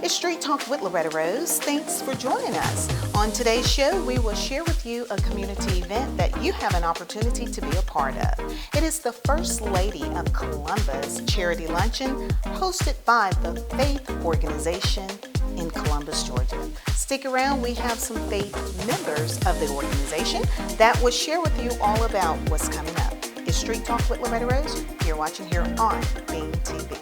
It's Street Talk with Loretta Rose. Thanks for joining us. On today's show, we will share with you a community event that you have an opportunity to be a part of. It is the First Lady of Columbus Charity Luncheon, hosted by the Faith organization in Columbus, Georgia. Stick around, we have some Faith members of the organization that will share with you all about what's coming up. It's Street Talk with Loretta Rose. You're watching here on Beam TV.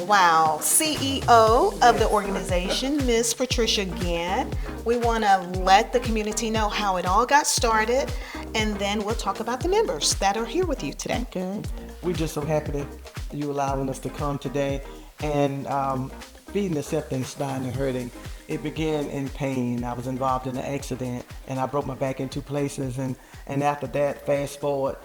Wow, CEO of the organization, Miss Patricia Gant. We want to let the community know how it all got started, and then we'll talk about the members that are here with you today. Okay. We're just so happy that you allowing us to come today. And feeding the sick and dying and hurting, it began in pain. I was involved in an accident, and I broke my back in two places. And after that, fast forward,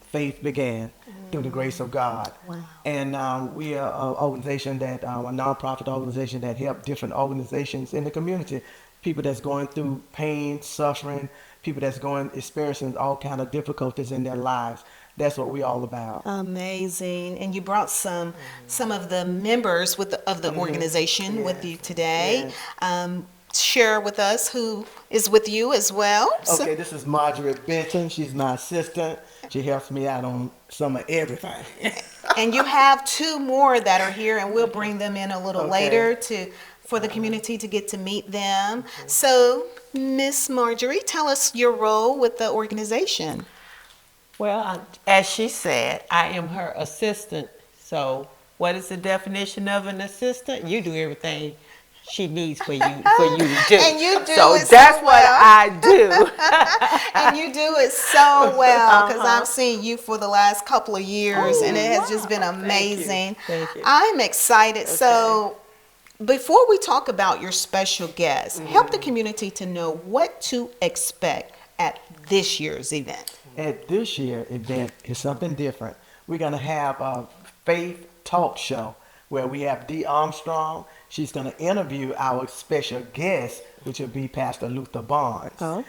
faith began through the grace of God. Wow. And we are an organization that, a nonprofit organization that help different organizations in the community, people that's going through pain, suffering, people that's experiencing all kind of difficulties in their lives. That's what we're all about. Amazing. And you brought some of the members of the organization with you today. Yes. Share with us who is with you as well. Okay, this is Marjorie Benton. She's my assistant. She helps me out on some of everything. And you have two more that are here, and we'll bring them in a little later for the community to get to meet them. So, Miss Marjorie, tell us your role with the organization. Well, as she said, I am her assistant. So, what is the definition of an assistant? You do everything she needs for you to do. And you do so it that's so what well. I do. And you do it so well, because I've seen you for the last couple of years, and it has just been amazing. Thank you. I'm excited. Okay. So before we talk about your special guest, help the community to know what to expect at this year's event. At this year's event is something different. We're going to have a Faith Talk show where we have Dee Armstrong. She's going to interview our special guest, which will be Pastor Luther Barnes. Oh.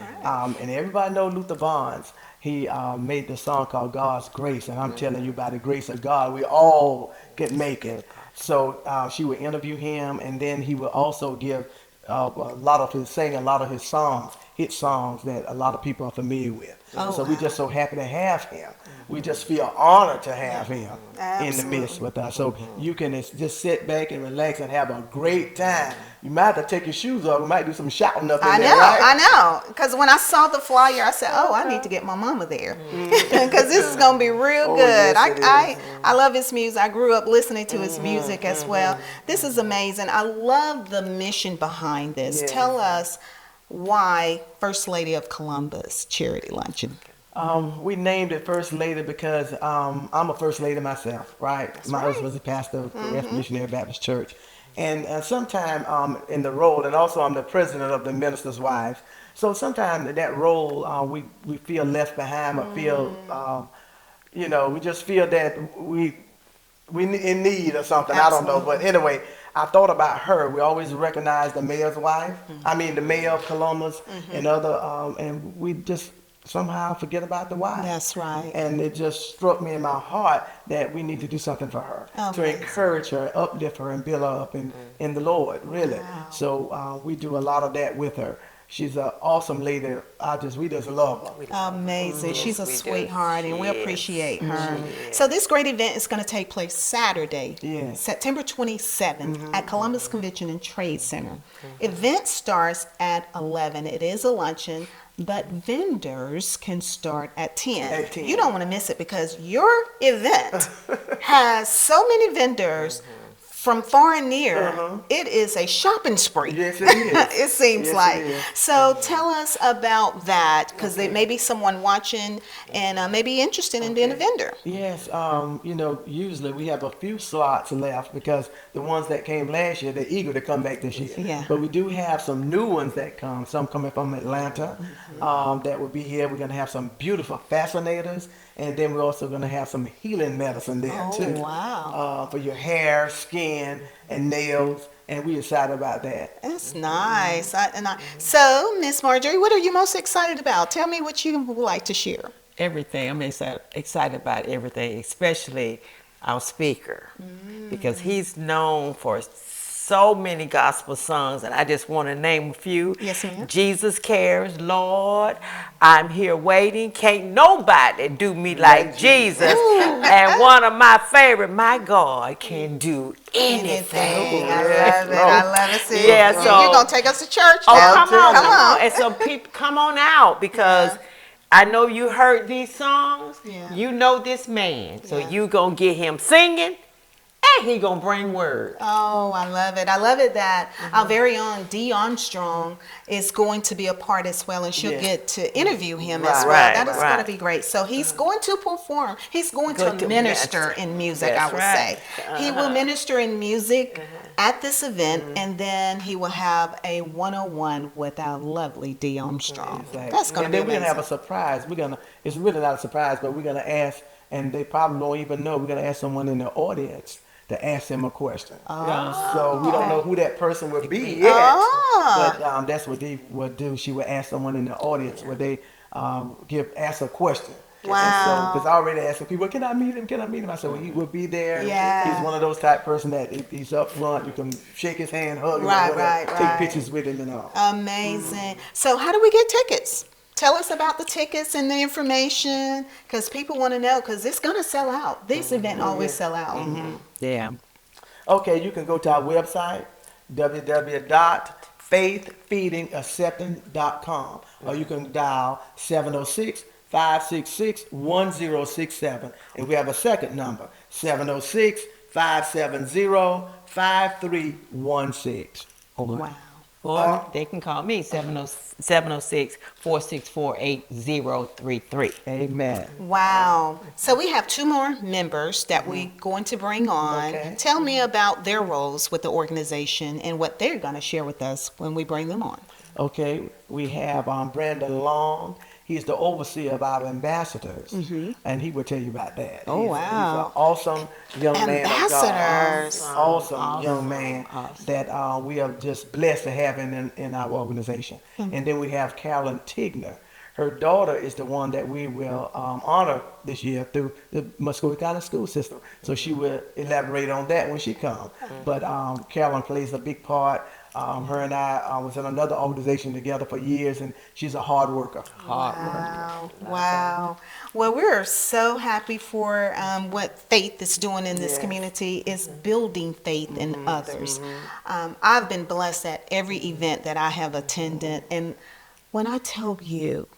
And everybody knows Luther Barnes. He made the song called God's Grace, and I'm telling you, by the grace of God, we all can make it. So she will interview him, and then he will also give sing a lot of his songs, hit songs that a lot of people are familiar with. So we're just so happy to have him. We just feel honored to have him in the midst with us. So you can just sit back and relax and have a great time. You might have to take your shoes off. We might do some shouting up in there, right? I know. Because when I saw the flyer, I said, I need to get my mama there. Because this is going to be real good. Yes, I love his music. I grew up listening to his music as well. This is amazing. I love the mission behind this. Yes. Tell us why First Lady of Columbus Charity Luncheon. We named it First Lady because I'm a First Lady myself, right? My husband was a pastor of the Reformed Missionary Baptist Church. And sometime in the role, and also I'm the president of the Minister's Wives. So sometimes in that role, we feel left behind or feel, we just feel that we in need or something. Absolutely. I don't know. But anyway, I thought about her. We always recognize the mayor's wife. The mayor of Columbus and other, and we just somehow forget about the wife. That's right. And it just struck me in my heart that we need to do something for her, to encourage her, uplift her, and build her up in the Lord, really. Wow. So we do a lot of that with her. She's an awesome lady. We just love her. Amazing. She's a sweetheart, and we appreciate her. So this great event is going to take place Saturday, September 27th at Columbus Convention and Trade Center. Event starts at 11. It is a luncheon, but vendors can start at 10. At 10. You don't want to miss it because your event has so many vendors from far and near, it is a shopping spree. Yes, it is. It seems Yes, like. it is. So tell us about that, because there may be someone watching and may be interested in being a vendor. Yes, usually we have a few slots left because the ones that came last year, they're eager to come back this year. Yeah. But we do have some new ones that come, some coming from Atlanta that will be here. We're going to have some beautiful fascinators, and then we're also going to have some healing medicine there Oh, too. wow. For your hair, skin, and nails, and we're excited about that. That's nice. So, Miss Marjorie, what are you most excited about? Tell me what you would like to share. Everything. I'm excited about everything, especially our speaker, because he's known for so many gospel songs, and I just want to name a few. Yes, ma'am. Jesus Cares, Lord, I'm Here Waiting, Can't Nobody Do Me Like Jesus, and one of my favorite, My God Can Do Anything. I love it. I love it. See, Yeah, so you're going to take us to church oh, now. come on. And so people, come on out, because I know you heard these songs. Yeah. You know this man. So Yeah. you going to get him singing, and he going to bring word. Oh, I love it. I love it that our very own Dee Armstrong is going to be a part as well, and she'll Yes. get to interview him as Right, well. right, That is right. going to be great. So he's going to perform. He's going Good to to minister minister. in music, I That's would right. say. He will minister in music at this event, and then he will have a one-on-one with our lovely Dee Armstrong. Exactly. That's going to And be then we're gonna have a amazing. surprise. It's really not a surprise, but we're gonna ask, and they probably don't even know. We're gonna ask someone in the audience to ask him a question. So we don't know who that person will be yet, but that's what they would do. She would ask someone in the audience where they ask a question. Wow. Because I already asked some people, can I meet him? Can I meet him? I said, well, he will be there. Yeah. He's one of those type person that if he's up front, you can shake his hand, hug him, Right, or whatever, right, take right. pictures with him and all. Amazing. So how do we get tickets? Tell us about the tickets and the information, because people want to know, because it's going to sell out. This event always sell out. Yeah. Okay, you can go to our website, www.faithfeedingaccepting.com, or you can dial 706-566-1067. And we have a second number, 706-570-5316. Wow. Or they can call me 706-464-8033. Amen. Wow. So we have two more members that we're going to bring on. Okay. Tell me about their roles with the organization and what they're going to share with us when we bring them on. Okay, we have Brandon Long. He's the overseer of our ambassadors, and he will tell you about that. Oh, wow. He's an awesome young man of Ambassadors. God. Awesome young man that we are just blessed to have in our organization. And then we have Carolyn Tigner. Her daughter is the one that we will honor this year through the Muscogee County School System. So she will elaborate on that when she comes. But Carolyn plays a big part. Her and I was in another organization together for years, and she's a hard worker. Wow. Well, we're so happy for what Faith is doing in this community, is building faith in others. I've been blessed at every event that I have attended, and when I tell you,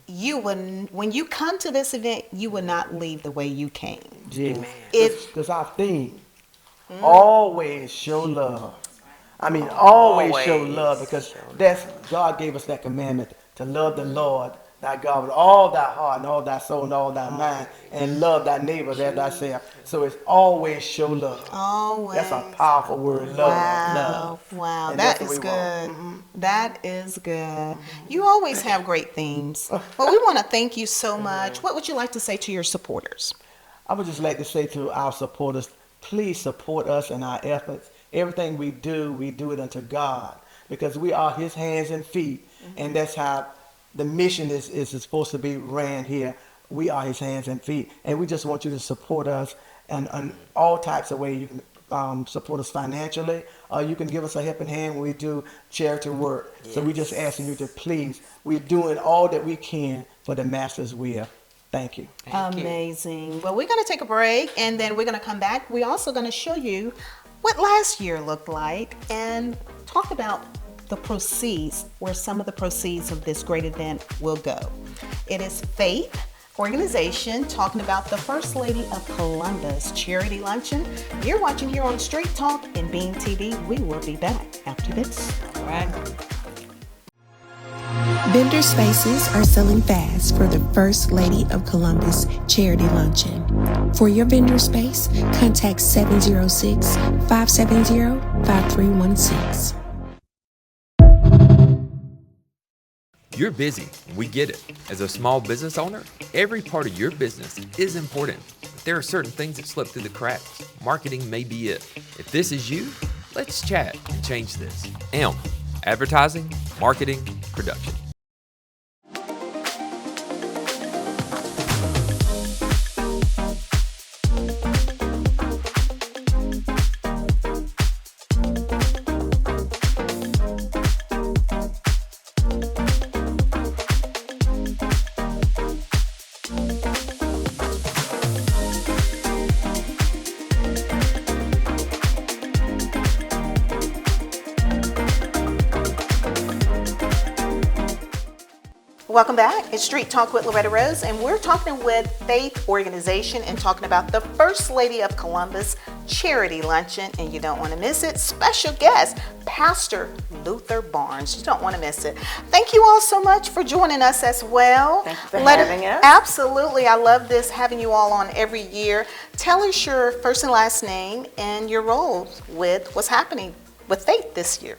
when you come to this event, you will not leave the way you came. Because our theme, always show love. I mean, always show love, because God gave us that commandment to love the Lord thy God with all thy heart and all thy soul and all thy mind, and love thy neighbor as thyself. So it's always show love. Always. That's a powerful word, love. Wow. Wow. And That that's is what we good. want. That is good. You always have great themes. Well, we want to thank you so much. What would you like to say to your supporters? I would just like to say to our supporters, please support us in our efforts. Everything we do it unto God, because we are his hands and feet. And that's how the mission is supposed to be ran here. We are his hands and feet. And we just want you to support us in all types of ways. You can support us financially, or you can give us a helping hand when we do charity work. So we're just asking you to please, we're doing all that we can for the Master's will. Thank you. Amazing. Well, we're going to take a break, and then we're going to come back. We're also going to show you what last year looked like and talk about the proceeds, where some of the proceeds of this great event will go. It is Faith, organization talking about the First Lady of Columbus charity luncheon. You're watching here on Straight Talk and Beam TV. We will be back after this. All right. Vendor spaces are selling fast for the First Lady of Columbus charity luncheon. For your vendor space, contact 706-570-5316. You're busy, we get it. As a small business owner, every part of your business is important. But there are certain things that slip through the cracks. Marketing may be it. If this is you, let's chat and change this. Advertising, marketing, production. Welcome back. It's Street Talk with Loretta Rose, and we're talking with F.A.I.T.H organization and talking about the First Lady of Columbus charity luncheon, and you don't want to miss it. Special guest, Pastor Luther Barnes. You don't want to miss it. Thank you all so much for joining us as well. Thank you for having us. Absolutely. I love this, having you all on every year. Tell us your first and last name and your roles with what's happening with F.A.I.T.H this year.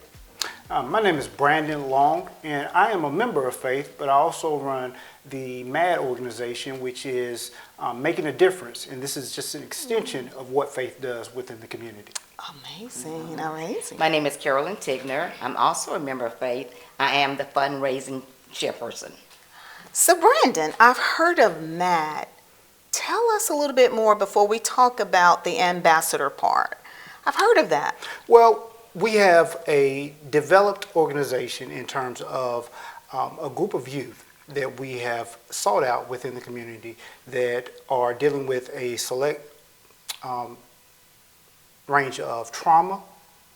My name is Brandon Long, and I am a member of F.A.I.T.H, but I also run the MAD organization, which is making a difference. And this is just an extension of what F.A.I.T.H does within the community. Amazing, amazing. My name is Carolyn Tigner. I'm also a member of F.A.I.T.H. I am the fundraising chairperson. So Brandon, I've heard of MAD. Tell us a little bit more before we talk about the ambassador part. I've heard of that. Well, we have a developed organization in terms of a group of youth that we have sought out within the community that are dealing with a select range of trauma,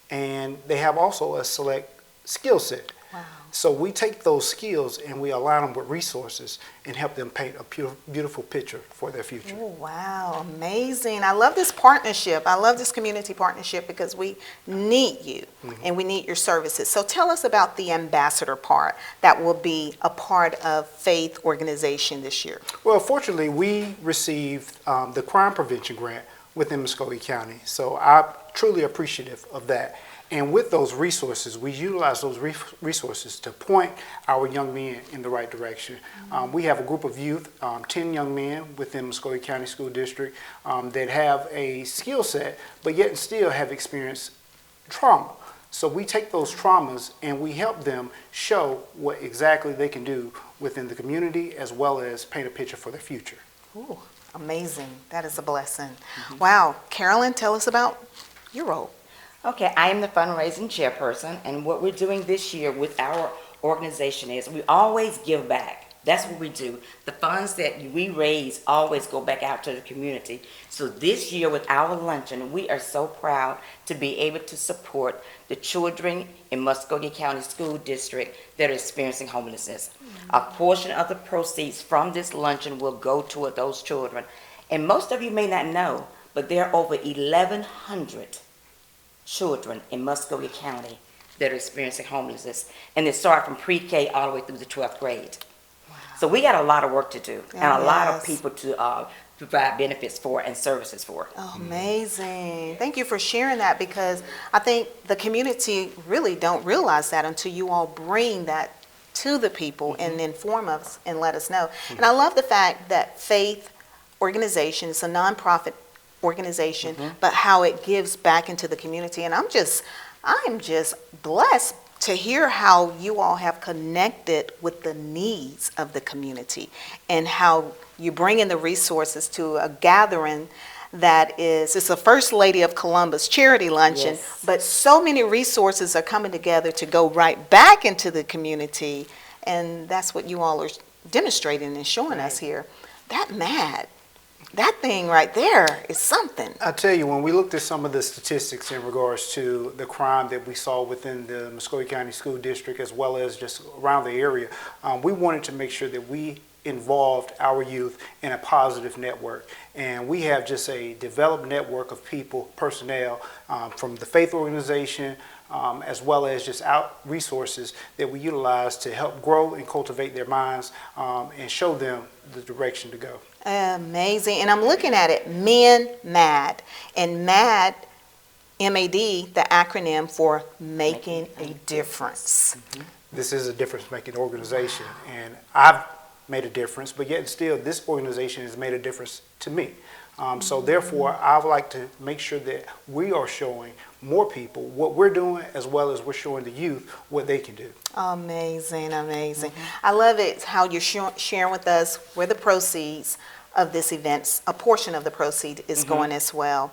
and they have also a select skill set. Wow. So we take those skills and we align them with resources and help them paint a beautiful picture for their future. Oh, wow, amazing. I love this partnership. I love this community partnership because we need you and we need your services. So tell us about the ambassador part that will be a part of F.A.I.T.H organization this year. Well, fortunately, we received the crime prevention grant within Muskogee County. So I'm truly appreciative of that. And with those resources, we utilize those resources to point our young men in the right direction. We have a group of youth, 10 young men within Muskogee County School District that have a skill set, but yet and still have experienced trauma. So we take those traumas and we help them show what exactly they can do within the community as well as paint a picture for their future. Ooh, amazing. That is a blessing. Wow. Carolyn, tell us about your role. Okay, I am the fundraising chairperson, and what we're doing this year with our organization is we always give back. That's what we do. The funds that we raise always go back out to the community. So this year with our luncheon, we are so proud to be able to support the children in Muskogee County School District that are experiencing homelessness. A portion of the proceeds from this luncheon will go toward those children. And most of you may not know, but there are over 1,100 children in Muskogee County that are experiencing homelessness, and they start from pre-K all the way through the 12th grade. Wow. So we got a lot of work to do and a lot of people to provide benefits for and services for. Oh, amazing. Thank you for sharing that, because I think the community really don't realize that until you all bring that to the people and inform us and let us know. And I love the fact that F.A.I.T.H organization is a nonprofit organization, but how it gives back into the community. And I'm just blessed to hear how you all have connected with the needs of the community and how you bring in the resources to a gathering that it's a First Lady of Columbus charity luncheon, but so many resources are coming together to go right back into the community, and that's what you all are demonstrating and showing us here. That thing right there is something. I tell you, when we looked at some of the statistics in regards to the crime that we saw within the Muskogee County School District as well as just around the area, we wanted to make sure that we involved our youth in a positive network. And we have just a developed network of people, personnel, from the Faith organization, as well as just out resources that we utilize to help grow and cultivate their minds and show them the direction to go. Amazing. And I'm looking at it, Men Mad. And MAD, M-A-D, the acronym for Making a Difference. This is a difference-making organization, and I've made a difference, but yet still this organization has made a difference to me. So therefore, I would like to make sure that we are showing more people what we're doing, as well as we're showing the youth what they can do. Amazing, amazing. I love it how you're sharing with us where the proceeds of this event, a portion of the proceed is going as well.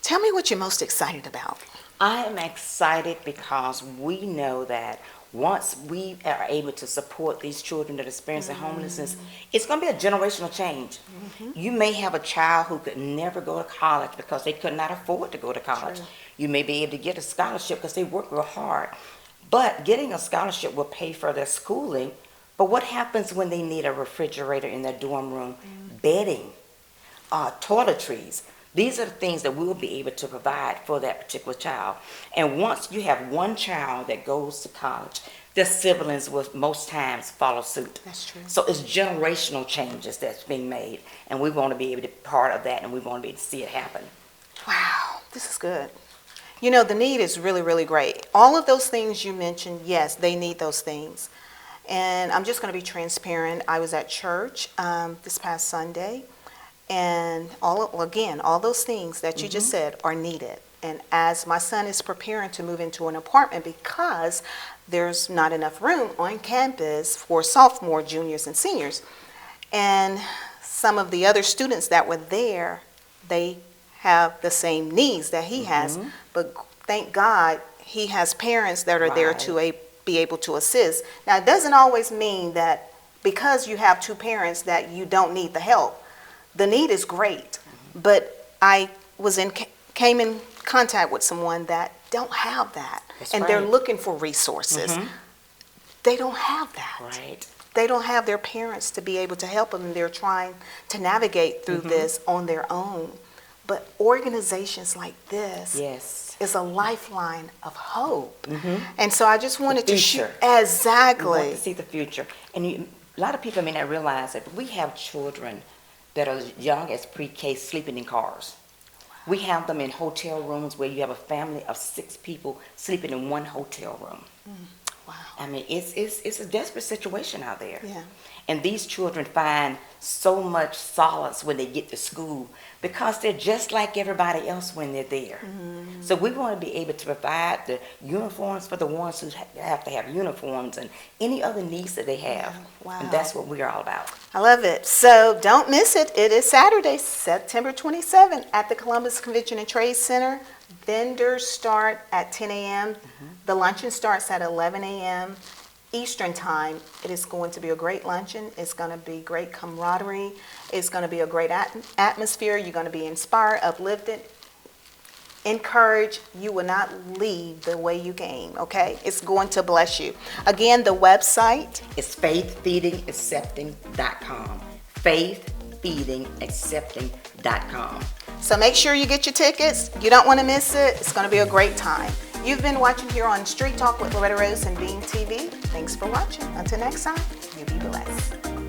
Tell me what you're most excited about. I am excited because we know that once we are able to support these children that are experiencing homelessness, it's going to be a generational change. You may have a child who could never go to college because they could not afford to go to college. True. You may be able to get a scholarship because they work real hard. But getting a scholarship will pay for their schooling. But what happens when they need a refrigerator in their dorm room, bedding, toiletries? These are the things that we'll be able to provide for that particular child. And once you have one child that goes to college, their siblings will most times follow suit. That's true. So it's generational changes that's being made. And we want to be able to be part of that, and we want to be able to see it happen. Wow, this is good. You know, the need is really, really great. All of those things you mentioned, yes, they need those things. And I'm just going to be transparent. I was at church this past Sunday. And all those things that you just said are needed. And as my son is preparing to move into an apartment because there's not enough room on campus for sophomore, juniors, and seniors. And some of the other students that were there, they have the same needs that he has. But thank God he has parents that are there to be able to assist. Now, it doesn't always mean that because you have two parents that you don't need the help. The need is great, but I came in contact with someone that don't have that. That's and right. they're looking for resources. They don't have that. Right. They don't have their parents to be able to help them, and they're trying to navigate through this on their own. But organizations like this is a lifeline of hope. And so I just wanted to share. We Exactly. want to see the future. And a lot of people may not realize that we have children that are as young as pre-K sleeping in cars. We have them in hotel rooms where you have a family of 6 people sleeping in one hotel room. Wow. I mean, it's a desperate situation out there. Yeah. And these children find so much solace when they get to school because they're just like everybody else when they're there. So we want to be able to provide the uniforms for the ones who have to have uniforms and any other needs that they have. Wow. And that's what we're all about. I love it. So don't miss it. It is Saturday, September 27th at the Columbus Convention and Trade Center. Vendors start at 10 a.m. The luncheon starts at 11 a.m. Eastern time. It is going to be a great luncheon. It's going to be great camaraderie. It's going to be a great atmosphere. You're going to be inspired, uplifted, encouraged. You will not leave the way you came, okay? It's going to bless you. Again, the website It's faithfeedingaccepting.com. Faithfeedingaccepting.com. So make sure you get your tickets. You don't want to miss it. It's going to be a great time. You've been watching here on Street Talk with Loretta Rose and Beam TV. Thanks for watching. Until next time, you be blessed.